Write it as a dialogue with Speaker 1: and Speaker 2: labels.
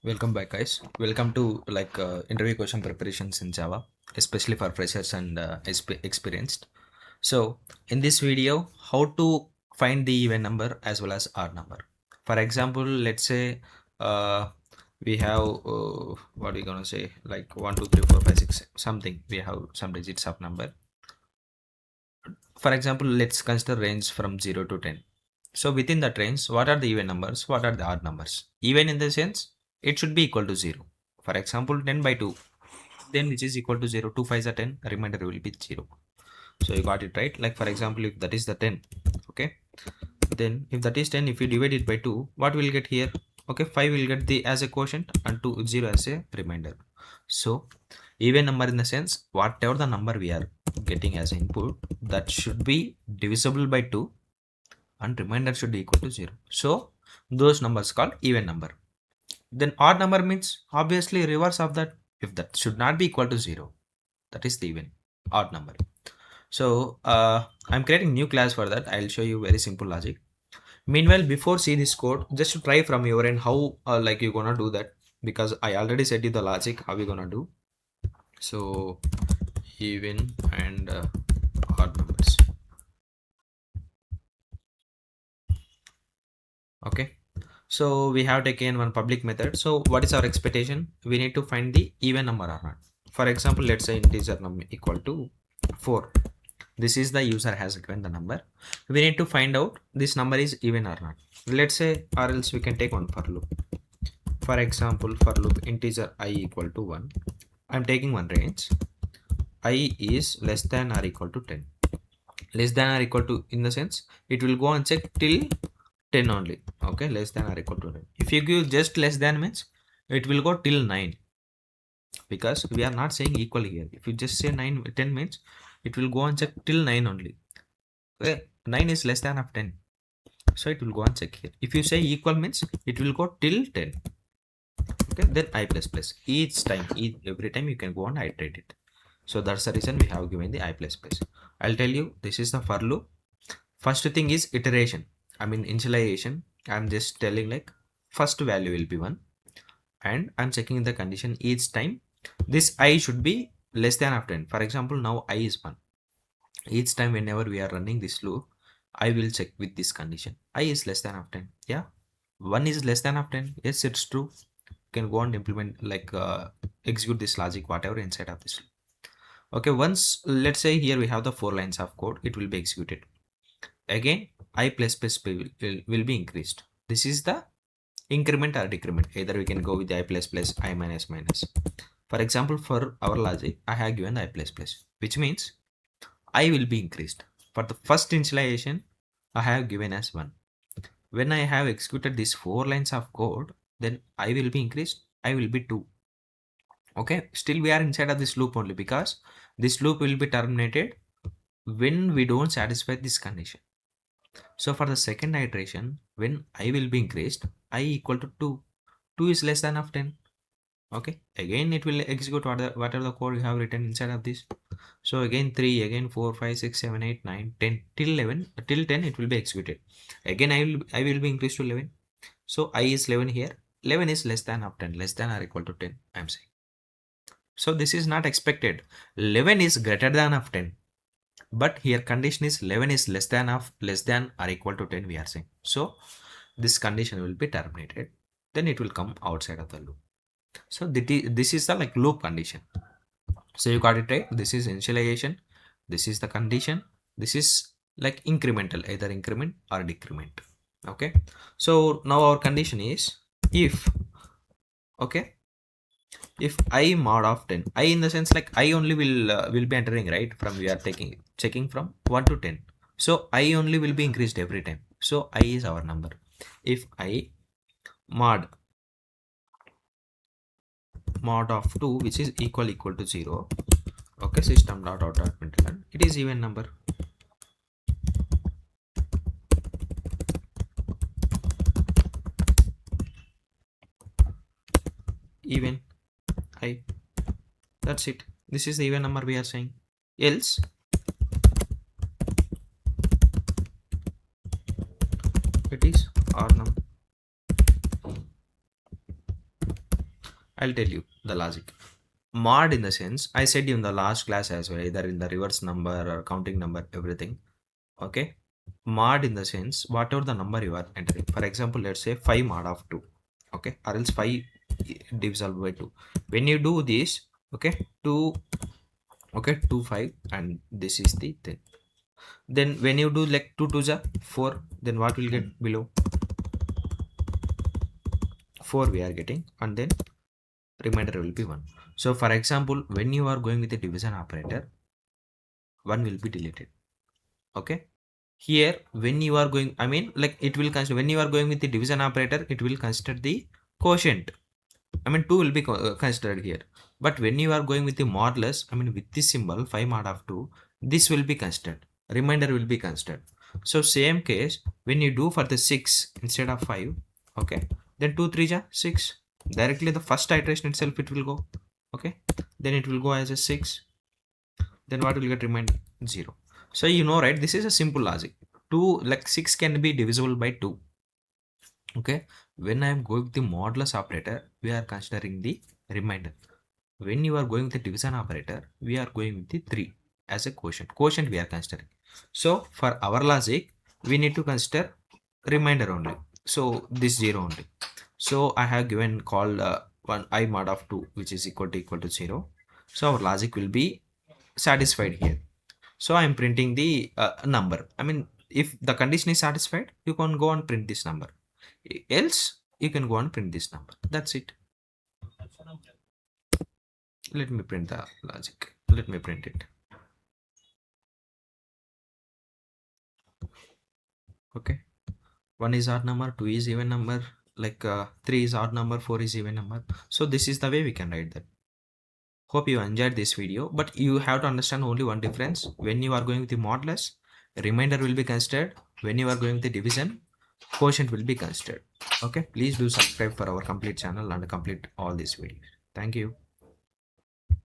Speaker 1: Welcome back, guys. Welcome to interview question preparations in Java, especially for freshers and experienced. So, in this video, how to find the even number as well as odd number. For example, let's say we have what are we gonna say, like 1, 2, 3, 4, 5, 6, something. We have some digits of number. For example, let's consider range from 0 to 10. So within that range, what are the even numbers? What are the odd numbers? Even in the sense, it should be equal to 0. For example, 10 by 2, then which is equal to 0. 2 5s are 10, remainder will be 0. So you got it right. Like for example, if that is the 10, okay, then if that is 10, if you divide it by 2, what will get here? Okay, 5 will get the as a quotient and 0 as a remainder. So even number in the sense, whatever the number we are getting as input, that should be divisible by 2 and remainder should be equal to 0. So those numbers called even number. Then odd number means obviously reverse of that. If that should not be equal to 0, that is the even odd number. So I'm creating new class for that. I'll show you very simple logic. Meanwhile, before see this code, just to try from your end how like you're gonna do that, because I already said you the logic how we're gonna do. So even and odd numbers. Okay, so we have taken one public method. So what is our expectation? We need to find the even number or not. For example, let's say integer number equal to 4. This is the user has given the number. We need to find out this number is even or not. Let's say, or else we can take one for loop. For example, for loop integer I equal to 1. I'm taking one range. I is less than or equal to 10. Less than or equal to, in the sense, it will go and check till 10 only. Okay, less than or equal to 10. If you give just less than means it will go till 9, because we are not saying equal here. If you just say 9 10 means it will go and check till 9 only. Okay, 9 is less than of 10, so it will go and check here. If you say equal means it will go till 10. Okay, then I plus plus each time, every time you can go and iterate it. So that's the reason we have given the I plus plus. I'll tell you, this is the for loop. First thing is iteration, I mean initialization. I'm just telling like first value will be 1 and I'm checking the condition each time. This I should be less than of 10. For example, now I is 1. Each time whenever we are running this loop, I will check with this condition. I is less than of 10. Yeah, 1 is less than of 10. Yes, it's true. You can go and implement execute this logic whatever inside of this loop. Okay, once let's say here we have the 4 lines of code, it will be executed. Again, I plus plus will be increased. This is the increment or decrement. Either we can go with the I plus plus, I minus minus. For example, for our logic, I have given I plus plus, which means I will be increased. For the first initialization, I have given as 1. When I have executed these 4 lines of code, then I will be increased, I will be 2. Okay, still we are inside of this loop only, because this loop will be terminated when we don't satisfy this condition. So for the second iteration, when I will be increased, I equal to 2. 2 is less than of 10. Okay, again it will execute whatever the code you have written inside of this. So again 3, again 4, 5, 6, 7, 8, 9, 10 till 11, till 10 it will be executed. Again I will be increased to 11. So I is 11 here. 11 is less than of 10, less than or equal to 10, I'm saying. So this is not expected. 11 is greater than of 10. But here condition is 11 is less than or equal to 10, we are saying. So this condition will be terminated. Then it will come outside of the loop. So this is the like loop condition. So you got it right. This is initialization. This is the condition. This is like incremental, either increment or decrement. Okay. So now our condition is if, okay, if I mod of 10, I in the sense like I only will be entering, right? From we are checking from 1 to 10. So I only will be increased every time. So I is our number. If I mod of 2, which is equal to 0, okay, system dot out dot println, it is even number. Even I, that's it. This is the even number we are saying. Else it is odd number. I'll tell you the logic. Mod in the sense, I said you in the last class as well, either in the reverse number or counting number, everything. Okay. Mod in the sense, whatever the number you are entering. For example, let's say 5 mod of 2. Okay. Or else 5 divisible by 2. When you do this, okay, 2, okay, 2, 5, and this is the thing. Then when you do like 2 2 4, then what will get below? 4 we are getting, and then remainder will be 1. So for example, when you are going with a division operator, 1 will be deleted. Okay. Here when you are going, I mean, like it will consider, when you are going with the division operator, it will consider the quotient. I mean 2 will be considered here. But when you are going with the modulus, I mean with this symbol 5 mod of 2, this will be considered. Remainder will be considered. So same case, when you do for the 6 instead of 5, okay, then 2 3 6. Directly the first iteration itself it will go. Okay, then it will go as a 6. Then what will get remain? 0. So you know, right, this is a simple logic. 2, like 6 can be divisible by 2. Okay, when I am going with the modulus operator, we are considering the remainder. When you are going with the division operator, we are going with the 3 as a quotient we are considering. So for our logic, we need to consider remainder only, so this 0 only. So I have given called 1 I mod of 2, which is equal to 0. So our logic will be satisfied here. So I am printing the number. I mean, if the condition is satisfied, you can go and print this number. Else, you can go and print this number. That's it. Let me print the logic. Let me print it. Okay. 1 is odd number, 2 is even number, like 3 is odd number, 4 is even number. So this is the way we can write that. Hope you enjoyed this video, but you have to understand only one difference. When you are going with the modulus, remainder will be considered. When you are going with the division, quotient will be considered. Okay, please do subscribe for our complete channel and complete all these videos. Thank you.